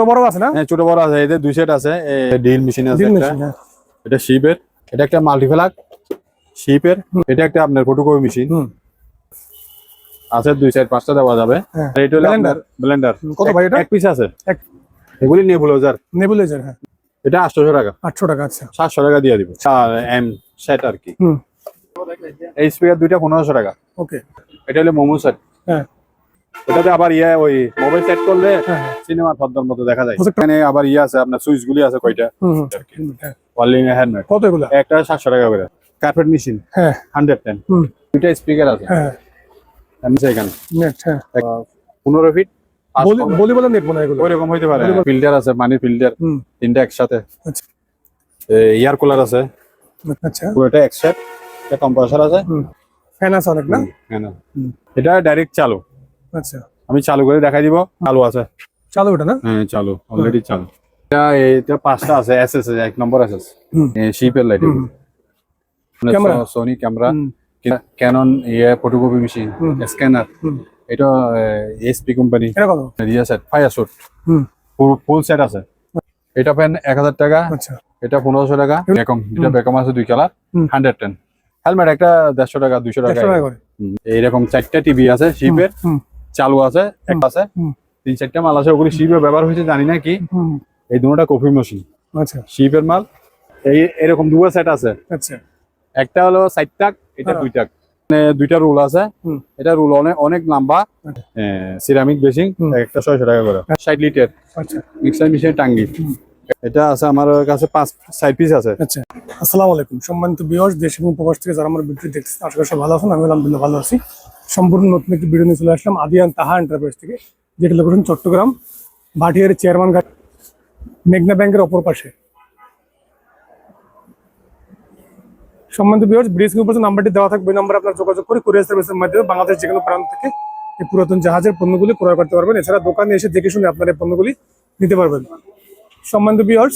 ছোট বড় আছে না? হ্যাঁ ছোট বড় আছে, এদের দুই সেট আছে। ড্রিল মেশিন আছে ড্রিল একটা, মেশিন, হ্যাঁ। এটা শিপের, এটা একটা মাল্টিপ্লাগ শিপের, এটা একটা আপনার ফটোকপি মেশিন আছে, দুই সাইড পাঁচটা দেওয়া যাবে। হ্যাঁ। আর এটা হলো আপনার ব্লেন্ডার। কত ভাই এটা? এক পিস আছে। এক এগুলি নেবুলাইজার। নেবুলাইজার, হ্যাঁ। এটা 800 টাকা। 800 টাকা, আচ্ছা। 700 টাকা দিয়ে দিব। এম সেট আর কি। এই স্পিকার দুইটা 1500 টাকা। ওকে। এটা হলো মোমো সেট। হ্যাঁ। এটাতে আবার ওই মোবাইল সেট করলে হ্যাঁ। সিনেমার পর্দার মতো দেখা যায়। এখানে আবার আছে আপনার সুইচ গুলি আছে কয়টা। হ্যাঁ। ওয়ার্লিং হ্যান্ডমেড। কত এগুলো? একটা 700 টাকা করে। Carpet machine. হ্যাঁ। 110। দুইটা স্পিকার আছে। হ্যাঁ। এখানে নেট, হ্যাঁ। 15 ফিট। বলি বলে নেট মনে হয় এগুলো। ওইরকম হইতে পারে। ফিল্টার আছে, পানি ফিল্টার, তিনটা একসাথে। আচ্ছা। এয়ার কুলার আছে। আচ্ছা। পুরোটা এক সেট। এটা কম্প্রেসর আছে। ফ্যান আছে অনেক না? হ্যাঁ না। এটা ডাইরেক্ট চালু। আচ্ছা। আমি চালু করে দেখাই দিব। চালু আছে। চালু এটা না? হ্যাঁ চালু, অলরেডি চালু। এটা পাঁচটা আছে, এসএস এক নম্বর এসএস। শিপের light. Camera, Sony camera, Canon photocopy machine, scanner. এটা এসপি কোম্পানি। এটা কত? রিয়া set, fire shoot. Full set আছে। এটা পেন 1000 টাকা। আচ্ছা। এটা 1500 টাকা। বেকম, এটা বেকম আছে দুই কালার, 110। হেলমেট একটা 150 টাকা, 200 টাকা করে। এইরকম 4টা টিভি আছে শিপের, চালু আছে, একটা আছে, 3-4টা মাল আছে। ওগুলি শিপে ব্যবহার হয়েছে জানি না কি। এই দুটোটা কফি মেশিন। আচ্ছা। শিপের মাল। এরকম দুটো সেট আছে। আচ্ছা। একটা হলো 60 টাকা, এটা 2 টাকা। দুইটা রুল আছে। এটা রুল অনেক লম্বা, সিরামিক বেসিং, একটা 600 টাকা করে। 60 লিটার। আচ্ছা। মিক্সার মেশিন টাঙ্গি। এটা আছে আমার কাছে 5 পিস আছে। আচ্ছা। আসসালামু আলাইকুম সম্মানিত ভিউয়ার্স, দেশ এবং প্রবাস থেকে যারা আমার ভিডিও দেখতেছেন, আশা করি সবাই ভালো আছেন। আমি আলহামদুলিল্লাহ ভালো আছি। সম্পূর্ণ নতুন একটি ভিডিও নিয়ে চলে আসলাম আদিয়ান তাহা এন্টারপ্রাইজ থেকে, যেটা লোকেশন চট্টগ্রাম ভাটিয়ারি চেয়ারম্যান ঘাট, মেঘনা ব্যাংকের অপর পাশে। সম্মানিত ভিউয়ার্স, ব্রিজ উপর যে নাম্বারটি দেওয়া থাকবে, ওই নাম্বারে আপনারা যোগাযোগ করে কুরিয়ার সার্ভিসের মাধ্যমে বাংলাদেশ যে কোনো প্রান্ত থেকে এই পুরাতন জাহাজের পণ্যগুলি ক্রয় করতে পারবেন। এছাড়া দোকানে এসে দেখে শুনে আপনারা এই পণ্যগুলি নিতে পারবেন। সম্মানিত ভিউয়ার্স,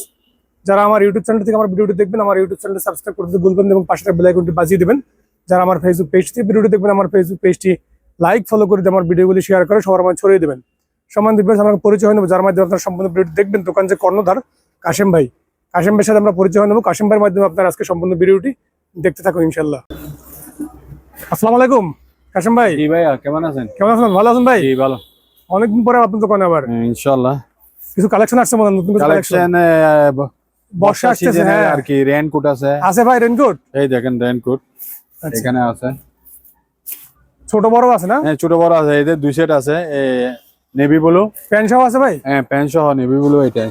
যারা আমার ইউটিউব চ্যানেল থেকে আমার ভিডিওটি দেখবেন, আমার ইউটিউব চ্যানেলটি সাবস্ক্রাইব করতে ভুলবেন এবং পাশে বেল আইকনটি বাজিয়ে দেবেন। যারা আমার ফেসবুক পেজ থেকে ভিডিওটি দেখবেন, আমার ফেসবুক পেজটি লাইক ফলো করে দিয়ে আমার ভিডিওগুলি শেয়ার করে সবার মাঝে ছড়িয়ে দেবেন। সম্মানিত ভিউয়ার্স, আমাকে পরিচয় হয়ে নেব, যার মাধ্যমে আপনারা সম্পূর্ণ ভিডিওটি দেখবেন। দোকান যে কর্ণধার কাশেম ভাই, কাশেম ভাইয়ের সাথে আমরা পরিচয় হয়ে নেব। কাশেম ভাইয়ের মাধ্যমে আপনারা আজকে সম্পূর্ণ ভিডিওটি দেখতে থাকুন ইনশাল্লাহ। আসসালামু আলাইকুম কাশেম ভাই। জি ভাইয়া, কেমন আছেন? কেমন আছেন? ভালো আছেন ভাই? জি ভালো। অনেকদিন পরে আপনার দোকানে আবার ইনশাআল্লাহ কিছু কালেকশন আসছে, মনে নতুন কালেকশন। বর্ষা আসছে, হ্যাঁ আর কি রেইনকোট আছে ভাই। রেইনকোট এই দেখেন, রেইনকোট এখানে আছে। ছোট বড় আছে না? হ্যাঁ ছোট বড় আছে, এদের দুই সেট আছে। নেভি ব্লু প্যান্ট সহ আছে ভাই? হ্যাঁ প্যান্ট সহ নেভি ব্লু এটাই।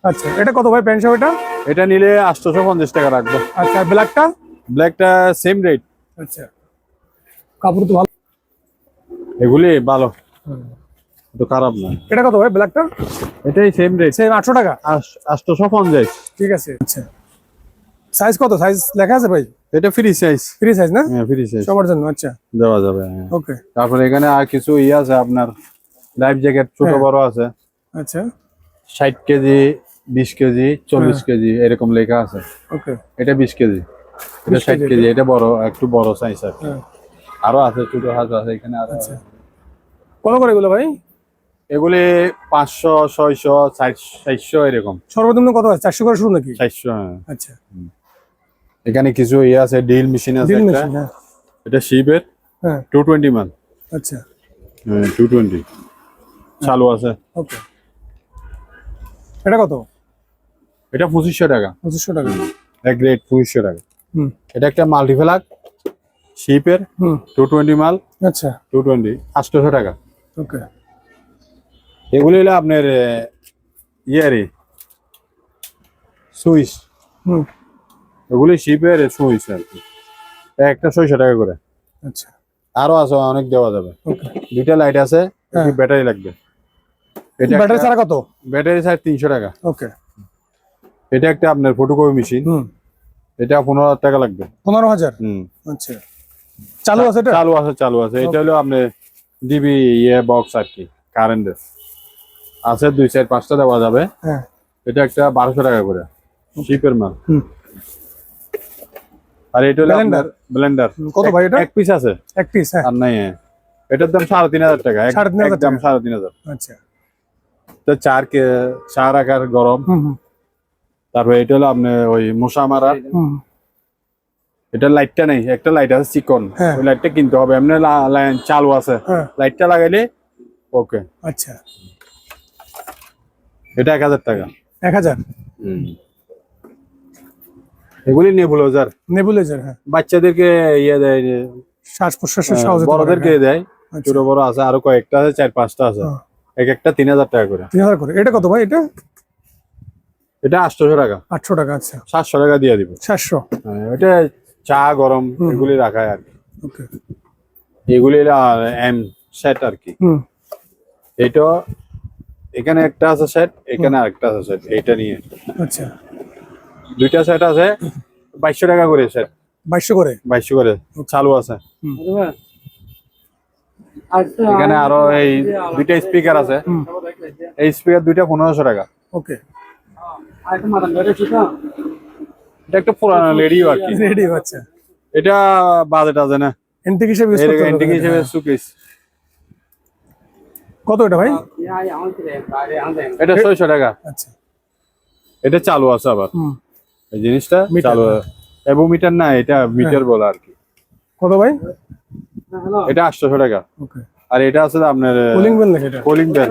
আচ্ছা, এটা কত ভাই প্যান্ট সহ? এটা নিলে 850 টাকা রাখবো। আচ্ছা, ব্ল্যাকটা? ব্ল্যাকটা সেম রেট। আচ্ছা, কাপড় তো ভালো, এগুলি ভালো, তো খারাপ না। এটা কত ভাই ব্ল্যাকটা? এটাই সেম রেট, সেম 800 টাকা। 850। ঠিক আছে। আচ্ছা, সাইজ কত? সাইজ লেখা আছে ভাই? এটা ফ্রি সাইজ। ফ্রি সাইজ না? হ্যাঁ ফ্রি সাইজ সবার জন্য। আচ্ছা, দেওয়া যাবে। ওকে। তারপরে এখানে আর কিছু আছে আপনার, লাইফ জ্যাকেট ছোট বড় আছে। আচ্ছা, 60 কেজি, 20 কেজি, 40 কেজি এরকম লেখা আছে। ওকে। এটা 20 কেজি, এটা 60 কেজি, এটা বড়, একটু বড় সাইজ আছে। আরো আছে, ছোট হাত আছে এখানে আরো। আচ্ছা, কত করে এগুলো ভাই? এগুলি 500, 600, 700 এরকম। সর্বনিম্ন কত আছে? 400 করে শুরু নাকি? 400। আচ্ছা, এখানে কিছু আছে, ড্রিল মেশিন আছে ড্রিল একটা। মেশিন, হ্যাঁ। এটা শিপের, হ্যাঁ 220 মান। আচ্ছা, 220 চালু আছে। ওকে। এটা কত? এটা 2500 টাকা। 2500 টাকা। এক গ্রেড 2500 টাকা। এটা একটা মাল্টিপ্লাগ শিপের, 220 মাল। আচ্ছা, 220 800 টাকা। ওকে। এগুলি হলো আপনার ইয়ারে সুইচ। এগুলি শিপের সুইচ আর কি, একটা 600 টাকা করে। আচ্ছা, আরো আছে, অনেক দেওয়া যাবে। দুইটা লাইট আছে, ব্যাটারি লাগবে। এটা ব্যাটারি ছাড়া কত? ব্যাটারি ছাড়া 300 টাকা। ওকে। এটা একটা আপনার ফটোকপি মেশিন, এটা 15,000 টাকা লাগবে। 15,000? আচ্ছা, চালু আছে? এটা চালু আছে, চালু আছে। এটা হলো আপনার ডিবি বক্স আর কি, কারেন্টের আছে। 2-4-5টা দেওয়া যাবে। হ্যাঁ, এটা একটা 1200 টাকা করে, শিপের মাল। আর এটা হলো আপনার ব্লেন্ডার। কত ভাই এটা? এক পিস আছে। এক পিস? হ্যাঁ। আর নাই, এটার দাম 3,500 টাকা। একদম 3,500। আচ্ছা, তো এটা চার আকার গরম। তারপরে এটা হলো আপনার ওই মশা মারা। এটা লাইটটা নেই, একটা লাইট আছে চিকন, ওই লাইটটা কিনতে হবে। এমনি চালু আছে, লাইটটা লাগাইলে ওকে। আচ্ছা, এটা 1000 টাকা। 1000। এগুলি নেবুলাইজার। নেবুলাইজার, হ্যাঁ। বাচ্চাদেরকে ইয়ে দেয়, শ্বাস প্রশ্বাসের সহজ, বড়দেরকে দেয়। ছোট বড় আছে, আরো কয়েকটা আছে, 4-5টা আছে। এক একটা 3000 টাকা করে। 3000 করে। এটা কত ভাই? এটা 800 টাকা। 800 টাকা। আচ্ছা, 700 টাকা দিয়ে দিব। 700। এটা চা গরম এগুলি রাখায় আর কি। ওকে, এগুলি এম সেট আর কি। এটা এখানে একটা আছে সেট, এখানে আরেকটা আছে সেট। এইটা নিয়ে আচ্ছা, দুইটা সেট আছে, 2200 টাকা করে সেট। 2200 করে। 2200 করে চালু আছে। এখানে আরো এই দুইটা স্পিকার আছে, এই স্পিকার দুইটা 1500 টাকা। ওকে, এটা একটা পুরানো রেডিও আর কি। রেডিও। আচ্ছা, এটা বাজেট আছে না, এন্টিক হিসেবে ইউজ করতে হবে। এন্টিক হিসেবে সুকেস। কত এটা ভাই? এটা 600 টাকা। আচ্ছা, এটা চালু আছে আবার এই জিনিসটা চালু। এবং মিটার না, এটা মিটার বলে আর কি। কত ভাই? এটা 800 টাকা। ওকে, আর এটা আছে আপনার কুলিং বেল নাকি এটা? কুলিং বেল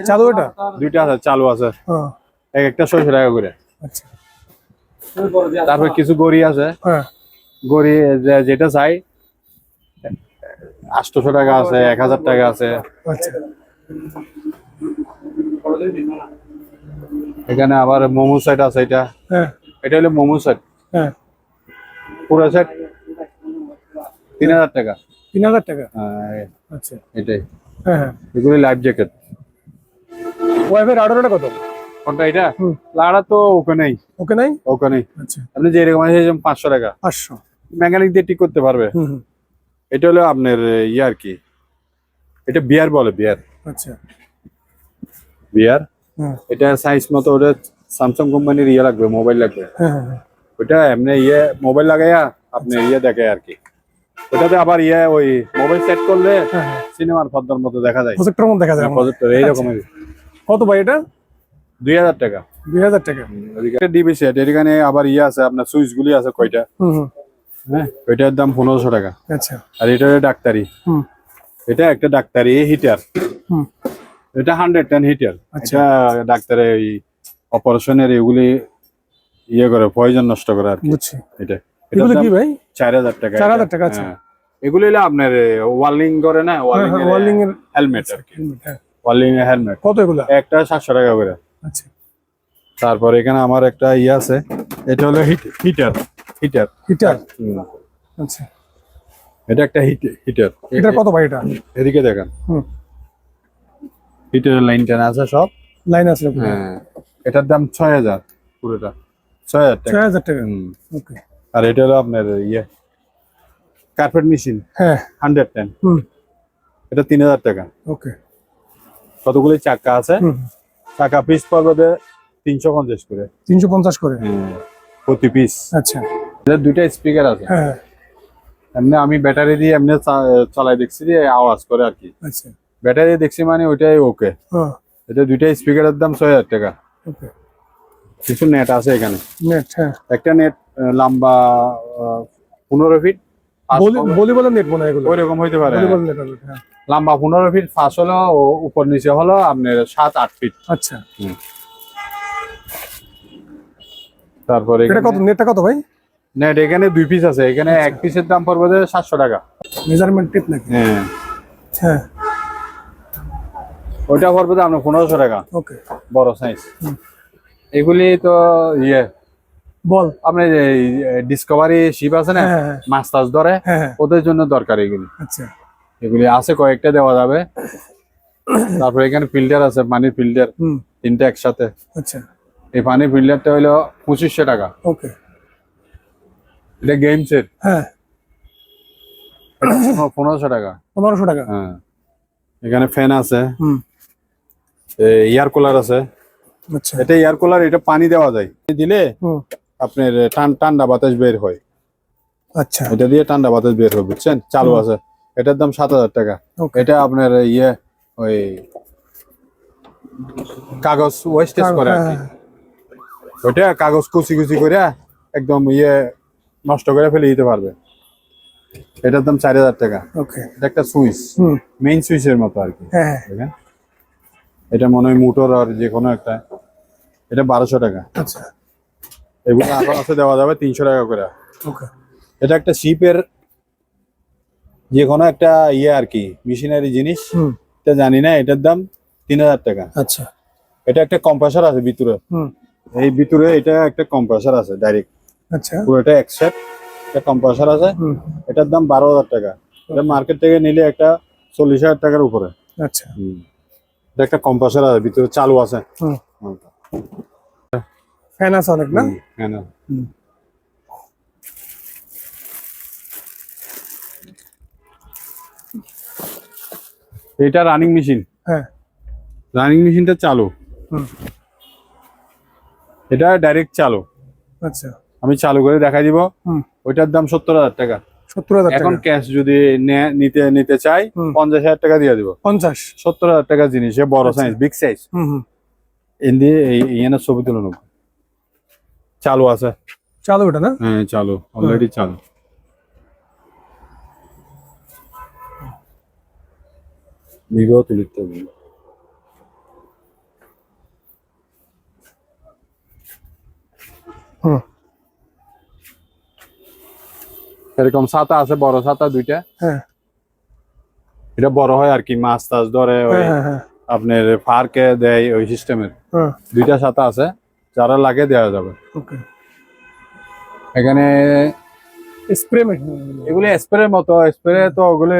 চালু এটা? দুইটা আছে, চালু আছে। হ্যাঁ, এক একটা 600 টাকা করে। আচ্ছা। তারপর কিছু গড়ি আছে, হ্যাঁ, গড়ি যেটা চাই 800 টাকা আছে, 1000 টাকা আছে। আচ্ছা, এখানে আবার মোমো সেট আছে। এটা এটা হলো মোমো সেট। হ্যাঁ, পুরো সেট 3000 টাকা। 3000 টাকা। হ্যাঁ, আচ্ছা, এটাই। হ্যাঁ, হ্যাঁ। এগুলি লাইফ জ্যাকেট। ওয়াইফাই রাউটারটা কত? কোনটা এটা? লাড়া তো ওকে নেই। ওকে নাই? ওকে নেই। আচ্ছা, আপনি যে রকম আছে 500 টাকা। 500। মেকানিক দিয়ে ঠিক করতে পারবে। এটা হলো আপনার ইয়ে আর কি। এটা বিয়ার বলে, বিয়ার। আচ্ছা, বিয়ার। এটা সাইজ মতো ওটা স্যামসাং কোম্পানির ইয়ে লাগবে, মোবাইল লাগবে। ওটা এমনি ইয়ে মোবাইল লাগাইয়া আপনি ইয়ে দেখে আর কি। ওটাতে আবার ইয়ে ওই মোবাইল সেট করলে সিনেমার পর্দার মতো দেখা যায়। প্রজেক্টর মতো দেখা যায়। প্রজেক্টর এইরকমের। কত ভাই এটা? 2000 টাকা। 2000 টাকা। ওদিকে ডিবি সেট। এখানে আবার ইয়ে আছে আপনার সুইচ গুলি আছে কয়টা। হ্যাঁ, ওইটার দাম 1500 টাকা। আচ্ছা, আর এটা ডাক্তারি। এটা একটা ডাক্তারি হিটার। এটা 110 হিটার। এটা ডাক্তারে ওই অপারেশনের এগুলি ইয়ে করে, পয়জন নষ্ট করে আর কি। বুঝছি। এটা এগুলো কি ভাই? 4000 টাকা। 4000 টাকা। আচ্ছা, এগুলি হলো আপনার ওয়ার্লিং করে না, ওয়ার্লিং এর হেলমেট আর কি। ওয়ার্লিং এর হেলমেট। কত এগুলো? একটা 700 টাকা করে। আচ্ছা, তারপর এখানে আমার একটা ইয়ে আছে, এটা হলো হিটার। হিটার। হিটার। আচ্ছা, এটা একটা হিটার। এটা কত ভাই এটা? এদিকে দেখেন, হিটারের লাইন টানা আছে সব। লাইন আছে? হ্যাঁ, এটার দাম 6000 পুরোটা। 6000 টাকা। 6000 টাকা। ওকে। আর এটা হলো আপনার ইয়ে কার্পেট মেশিন। হ্যাঁ, 110। এটা 3000 টাকা। ওকে। কতগুলি চাকা আছে? চাকা পিস পড়বে 350 করে। 350 করে প্রতি পিস। আচ্ছা, এর দুইটা স্পিকার আছে। হ্যাঁ, এমনি আমি ব্যাটারি দিয়ে এমনি চালাই দেখছি যে আওয়াজ করে আর কি। আচ্ছা, ব্যাটারি দেখছি মানে ওইটাই ওকে। এটা দুইটা স্পিকারের দাম 6000 টাকা। ওকে। কিছু নেট আছে এখানে। নেট? হ্যাঁ, একটা নেট লম্বা 15 ফিট। বলি বলে নেট মনে হয় এগুলো। ওইরকম হইতে পারে। ভলিবল নেট হবে। হ্যাঁ, লম্বা 15 ফিট, ফাঁস হলো উপর নিচে হলো আপনার 7-8 ফিট। আচ্ছা। তারপরে এটা কত? নেটটা কত ভাই? নেট এখানে 2 পিস আছে। এখানে এক পিসের দাম পড়বে 700 টাকা। মেজারমেন্ট টেপ নাকি? হ্যাঁ, হ্যাঁ, ওইটা পড়বে আপনার 1500 টাকা। ওকে। বড় সাইজ। এগুলি তো ইয়ে বল আপনি ডিসকভারি শিপ আছে না, মাছ টাছ ধরে, ওদের জন্য দরকার এগুলি। আচ্ছা, এগুলি আছে, কয়েকটা দেওয়া যাবে। তারপরে এখানে ফিল্টার আছে, পানির ফিল্টার 3টা একসাথে। আচ্ছা, এই পানির ফিল্টারটা হলো 2500 টাকা। ওকে। এটা গেম সেট। হ্যাঁ, 1500 টাকা। 1500 টাকা। হ্যাঁ, এখানে ফ্যান আছে, এয়ার কুলার আছে। আচ্ছা, এটা এয়ার কুলার, এটা পানি দেওয়া যায়, দিলে আপনার ঠান্ডা বাতাস বের হয়। আচ্ছা, এটা দিয়ে ঠান্ডা বাতাস বের হয়, বুঝছেন? চালু আছে। এটার দাম 7000 টাকা। এটা আপনার ইয়ে ওই কাগজ ওয়েস্টেজ করে আর কি। ওইটা কাগজ কুচি কুচি করে একদম নষ্ট করে ফেলে দিতে পারবে। এটার দাম 4000 টাকা। ওকে। এটা একটা সুইচ, মেইন সুইচের মতো আর কি। হ্যাঁ দেখেন এটা মনে হয় মোটর আর যে কোনো একটা। এটা 1200 টাকা। আচ্ছা। এগুলো আরো আছে, দেওয়া যাবে 300 টাকা করে। ওকে। এটা একটা শিপের যে কোনো একটা আর কি মেশিনারি জিনিস, এটা জানি না, এটার দাম 3000 টাকা। আচ্ছা। এটা একটা কম্প্রেসর আছে ভিতরে, এই ভিতরে এটা একটা কম্প্রেসর আছে ডাইরেক্ট। আচ্ছা। পুরোটা একসেট একটা কম্প্রেসর আছে। এটার দাম 12000 টাকা। এটা মার্কেট থেকে নিলে একটা 40000 টাকার উপরে। আচ্ছা। এটা একটা কম্প্রেসর আছে ভিতরে, চালু আছে। ফ্যান আছে অনেক না? হ্যাঁ না। এটা রানিং মেশিন। হ্যাঁ। রানিং মেশিনটা চালু। এটা ডাইরেক্ট চালু। আচ্ছা। আমি চালু করে দেখাই দিব। ওইটার দাম 70000 টাকা। 70000 টাকা। এখন ক্যাশ যদি নিতে চাই 50000 টাকা দিয়ে দিব। 50। 70000 টাকা জিনিস, বড় সাইজ, বিগ সাইজ। এনে এইখানে ছবি তুলে নেব। চালু আছে। চালু ওটা না? হ্যাঁ চালু, অলরেডি চালু। ভিভো তুলিতে হবে। এরকম ছাতা আছে, বড় ছাতা দুইটা। হ্যাঁ। এটা বড় হয় আর কি, মাছ টাছ ধরে ওই আপনার পার্কে দেয় ওই সিস্টেমের। দুইটা ছাতা আছে, যারা লাগে দেওয়া যাবে। ওকে। এখানে স্প্রে মেশিন, এগুলো স্প্রের মতো। স্প্রে তো ওগুলো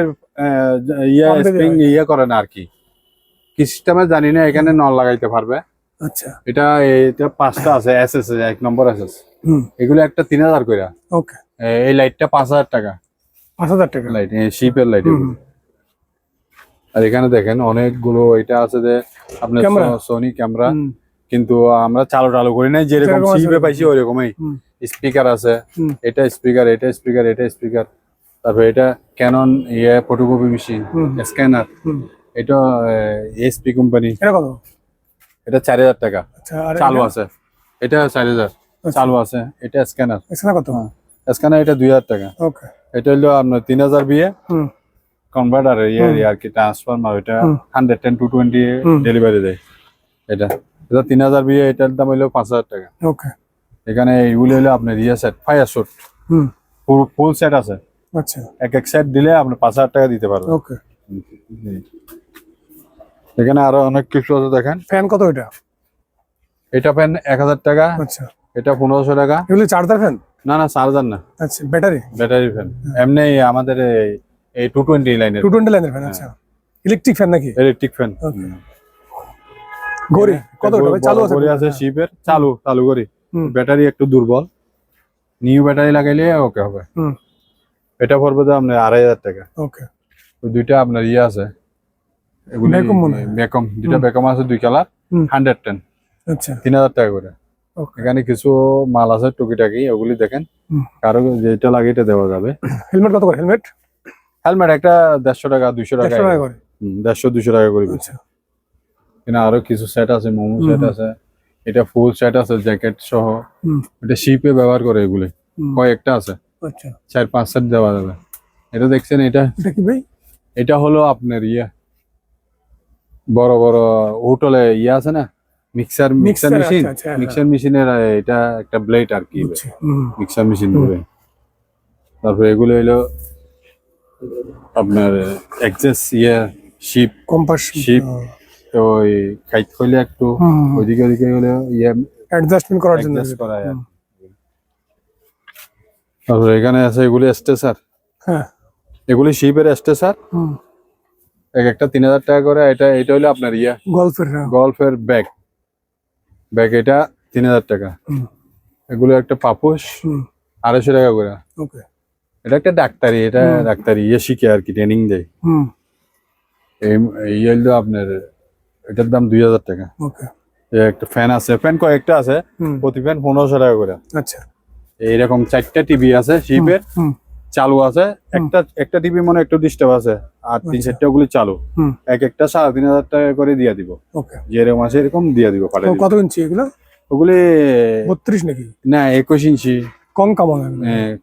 স্প্রিং করে না আর কি, কি সিস্টেমে জানি না। এখানে নল লাগাইতে পারবে। আচ্ছা। এটা 5টা আছে এসএস, 1 নম্বর এসএস। এগুলো একটা 3000 করে। ওকে। এই লাইটটা 5000 টাকা। 5000 টাকা লাইট, শিপের লাইট। আর এখানে দেখেন অনেকগুলো এটা আছে যে আপনার সোনি ক্যামেরা, কিন্তু আমরা চালু করি নাই, যেরকম শিপে পাইছি ওই রকমই। স্পিকার আছে, এটা স্পিকার, এটা স্পিকার, এটা স্পিকার। তারপর এটা ক্যানন ফটোকপি মেশিন, স্ক্যানার। এটা এসপি কোম্পানি। এটা কত? এটা 4000 টাকা। আচ্ছা। আর চালু আছে। এটা 4000 চালু আছে। এটা স্ক্যানার। স্ক্যানার কত? স্ক্যানার এটা 2000 টাকা। ওকে। এটা হলো আপনার 3000 বিয়ে কনভার্টার আর কি, ট্রান্সফরমার। এটা 110 to 20 ডেলিভারি দেয়। এটা 3000 বিয়ে, এটার দাম হলো 5000 টাকা। ওকে। এখানে এইগুলো হলো আপনার set, fire shoot, full set আছে। আচ্ছা। এক সেট দিলে আপনি 5000 টাকা দিতে পারবেন। ওকে। এখানে আরো অনেক কিছু আছে দেখেন। ফ্যান কত এটা? এটা ফ্যান 1000 টাকা। আচ্ছা। এটা 1500 টাকা। এগুলো চার্জার ফ্যান? না না, চার্জার না। আচ্ছা, ব্যাটারি ফ্যান। এমনি আমাদের এই 220 লাইনের। 220 লাইনের ফ্যান। আচ্ছা। ইলেকট্রিক ফ্যান নাকি? Electric fan. ঘড়ি কত এটা ভাই? চালু আছে? ঘড়ি আছে শিপের, চালু করি। ব্যাটারি একটু দুর্বল, নিউ ব্যাটারি লাগাইলে ওকে হবে। এটা পড়বে তো আপনার 2500 টাকা। ওকে। দুইটা আপনার আছে, এগুলি বেকম, দুইটা বেকম আছে, 2 কালার, 110। আচ্ছা। 3000 টাকা করে। এখানে কিছু মাল আছে টুকিটাকি, ওগুলি দেখেন, কারো যেটা লাগে এটা দেওয়া যাবে। হেলমেট কত করে? হেলমেট একটা 150 টাকা, 200 টাকা করে। 150-200 টাকা করে। আচ্ছা। এখানে আরো কিছু সেট আছে, মোমো সেট আছে। এটা ফুল সেট আছে, জ্যাকেট সহ। এটা শিপে ব্যবহার করে এগুলি, কয়েকটা আছে। আচ্ছা। 4-5 সেট দেওয়া যাবে। এটা দেখছেন, এটা কি ভাই? এটা হলো আপনার বড় বড় হোটেলে আছে না, মিক্সার মেশিন। মিক্সার মেশিনের এটা একটা ব্লেড আর কি, মিক্সার মেশিন বলে। তারপরে এগুলো হলো আপনার এক্সেস শিপ, কম্পাস শিপ। ওই কাইট করলে একটু ওইদিকে হলো অ্যাডজাস্টমেন্ট করার জন্য। তারপরে এখানে আছে এগুলি স্টেসার। হ্যাঁ, এগুলি শিপের স্টেসার। একটা 3000 টাকা করে। এটা হলো আপনার গল্ফের ব্যাগ। এটা 3000 টাকা। এগুলো একটা পাপোশ 250 টাকা করে। ওকে। এটা একটা ডাক্তারি, এটা ডাক্তারি শিখে আর কি, ট্রেনিং দেয়। এই হলো আপনার, এটার দাম 2000 টাকা। ওকে। একটা ফ্যান আছে, ফ্যান কয়েকটা আছে, প্রতি ফ্যান 1500 টাকা করে। আচ্ছা। এইরকম 4টা টিভি আছে শিপের, চালু আছে, একটা টিভি মনে একটু ডিস্টার্ব আছে, আর 3-4টা ওগুলি চালু। এক একটা 3,500 টাকা করে দিয়ে দিব। ওকে, যেরকম আছে এরকম দিয়ে দিব, পাঠিয়ে দিব। কত ইঞ্চি এগুলো? ওগুলি 32 নাকি? না, 21 ইঞ্চি। কঙ্কা মনে হয়।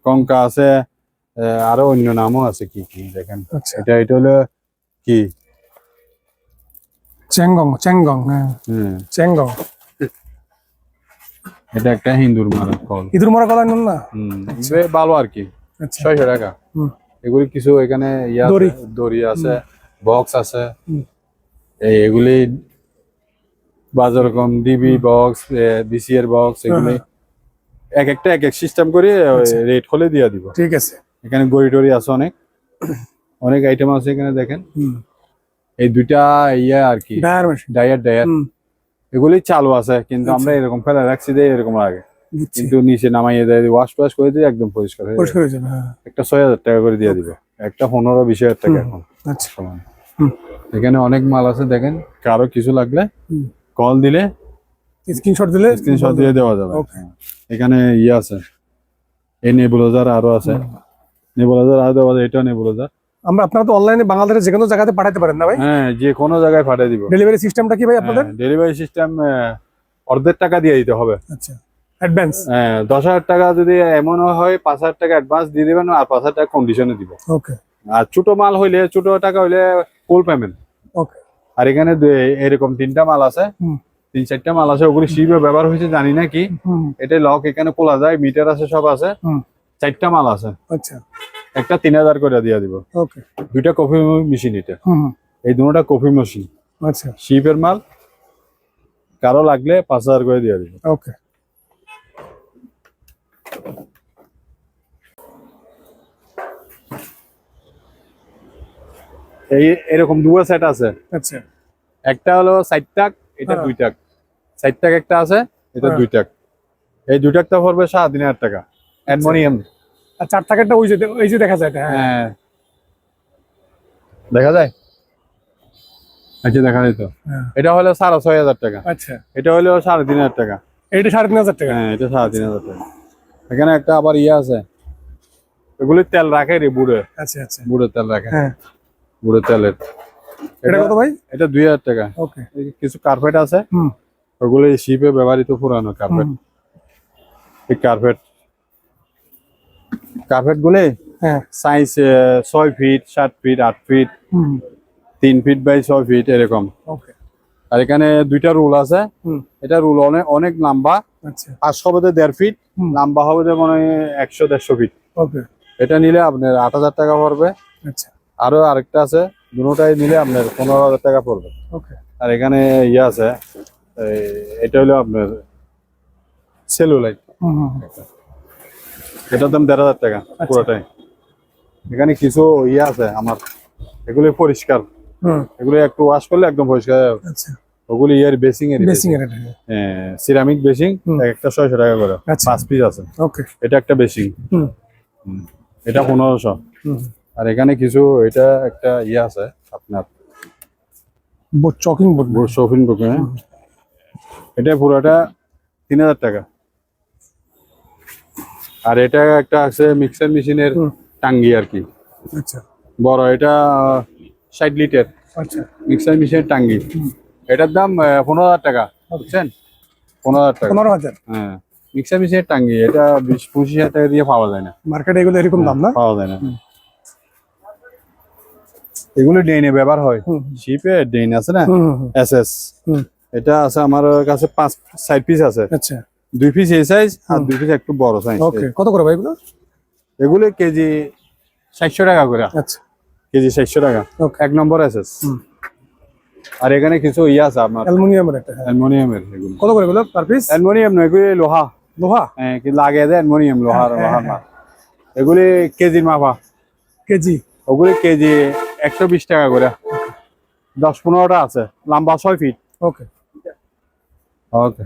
কঙ্কা আছে, আরো অন্য নামও আছে কি কি দেখেন। আচ্ছা, এটা হলো কি চ্যাংগং, চ্যাংগং, হ্যাঁ চ্যাংগং। এটা একটা হিন্দুর মারা কল। ইঁদুর মারা কথা না? ভালো আর কি। আচ্ছা, 600 টাকা। এগুলি কিছু এখানে দড়ি আছে, বক্স আছে। এগুলি বাজার রকম ডিবি বক্স, বিসিআর বক্স, এগুলি এক একটা এক এক সিস্টেম করে রেট হলে দিয়ে দিব। ঠিক আছে। এখানে গড়ি টড়ি আছে, অনেক অনেক আইটেম আছে এখানে দেখেন। এই দুইটা ইয়া আর কি, ডায়ার এগুলি চালু আছে, কিন্তু আমরা এরকম ফেলে রাখছি যে এরকম লাগে, কিন্তু নিচে নামাইয়ে দেয়, ওয়াশ টোয়াশ করে দিয়ে একদম পরিষ্কার হয়ে যাবে। একটা 6,000 টাকা করে দিয়ে দিব, একটা 15-20,000 টাকা এখন। আচ্ছা, সমান। এখানে অনেক মাল আছে দেখেন, কারো কিছু লাগলে কল দিলে, স্ক্রিনশট দিয়ে দেওয়া যাবে। এখানে ইয়ে আছে, এই নেবুলাইজার আরো আছে, নেবুলাইজার আরো দেওয়া যায়। এটা নেবুলাইজার আপনারা তো অনলাইনে বাংলাদেশের যে কোনো জায়গাতে পাঠাতে পারেন না ভাই? হ্যাঁ, যে কোনো জায়গায় পাঠিয়ে দিব। ডেলিভারি সিস্টেমটা কি ভাই আপনাদের? ডেলিভারি সিস্টেম অর্ধেক টাকা দিয়ে দিতে হবে। আচ্ছা, অ্যাডভান্স? 10,000 টাকা যদি এমন হয়, 5,000 টাকা অ্যাডভান্স দিয়ে দিবেন, আর 5,000 টাকা কন্ডিশনে দিব। ওকে। আর ছোট মাল হইলে, ছোট টাকা হইলে ফুল পেমেন্ট। ওকে। আর এখানে এরকম 3টা মাল আছে, 3-4টা মাল আছে, ওগুলি শিবে ব্যবহার হয়েছে জানি না কি। এটা লক এখানে খোলা যায়, মিটার আছে, সব আছে। 4টা মাল আছে। আচ্ছা, একটা 3,000 করে দিয়ে দিব। ওকে। 2টা কফি মেশিন, এটা এই দুটোটা কফি মেশিন। আচ্ছা, শিপের মাল, কারো লাগলে 5,000 করে দিয়ে দিব। ওকে। এরকম দুটো সেট আছে। আচ্ছা, একটা হলো 4 টাক, এটা 2 টাক। 4 টাক একটা আছে, এটা 2 টাক। এই 2 টাকটা পড়বে 7,500 টাকা। অ্যালুমিনিয়াম। আর 4 টাকারটা ওই যে দেখা যায় এটা। হ্যাঁ, দেখা যায়। আচ্ছা, দেখা যায় তো। এটা হলো 6,500 টাকা। আচ্ছা, এটা হলো 3,500 টাকা। এটা 3,500 টাকা। হ্যাঁ, এটা 3,500 টাকা। এখানে একটা আবার ইয়ে আছে, এগুলি তেল রাখে রে, বুড়ে। আচ্ছা, আচ্ছা, বুড়ে তেল রাখে। হ্যাঁ, বুড়ে তেলের। এটা কত ভাই? এটা 2,000 টাকা। ওকে। কিছু কার্পেট আছে, ওগুলো শিপে ব্যবহৃত পুরানো কার্পেট। এই কার্পেট গুলি size 6 feet, 7 feet, 8 feet, 3 feet by 6 feet এরকম। ওকে। আর এখানে 2টা রুল আছে। এটা রুল অনেক লম্বা। আচ্ছা, আর হবে 1.5 ফিট, লম্বা হবে মানে 100-150 ফিট। ওকে। এটা নিলে আপনার 8,000 টাকা পড়বে। আচ্ছা, আরো আরেকটা আছে, দুটোটাই নিলে আপনার 15,000 টাকা পড়বে। ওকে। আর এখানে ইয়ে আছে, এটা হলো আপনার সেলুলাইট। এটার দাম 1,500 টাকা পুরোটাই। এখানে কিছু ইয়ে আছে আমার, এগুলি পরিষ্কার, এগুলি একটু ওয়াশ করলে একদম পরিষ্কার। আচ্ছা, ওগুলি ইয়ার বেসিং এর সিরামিক বেসিং, একটা 600 টাকা করে, 5 পিস আছে। ওকে। এটা একটা বেসিং, এটা 1500। আর এখানে কিছু, এটা একটা ইয়ে আছে আপনার চকিং বোর্ড, শপিং বুক। এটা পুরোটা 3,000 টাকা। আর এটা একটা আছে মিক্সার মেশিনের টাঙ্গি আর কি। আচ্ছা, বড়, এটা 60 লিটার। আচ্ছা, মিক্সার মেশিনের টাঙ্গি। এটার দাম 15,000 টাকা, বুঝছেন? 15,000 টাকা। 15,000। হ্যাঁ, মিক্সার মেশিনের টাঙ্গি, এটা 20-25,000 টাকা দিয়ে পাওয়া যায় না মার্কেটে, এগুলো এরকম দাম না, পাওয়া যায় না। এগুলো ডেইনে ব্যবহার হয়, শিপে ডেইন আছে না, এসএস। এটা আছে আমার কাছে 5-6 পিস আছে। আচ্ছা, 2 পিস এই সাইজ, আর 2 পিস একটু বড় সাইজ। ওকে। কত করে ভাই এগুলো? এগুলো কেজি 700 টাকা করে। আচ্ছা, কেজি 700 টাকা। ওকে। 1 নম্বর এসএস। আর এখানে কিছু ইয়ে আছে আপনার অ্যালুমিনিয়ামের একটা। অ্যালুমিনিয়ামের। এগুলো কত করে এগুলো পার পিস? অ্যালুমিনিয়াম না, এগুলি লোহা। লোহা? হ্যাঁ, কি লাগে দেয় অ্যালুমিনিয়াম, লোহার মাল। এগুলি কেজির মাপা। কেজি? ওগুলি কেজি 120 টাকা করে। 10-15টা আছে, লম্বা 6 ফিট। ওকে। ওকে।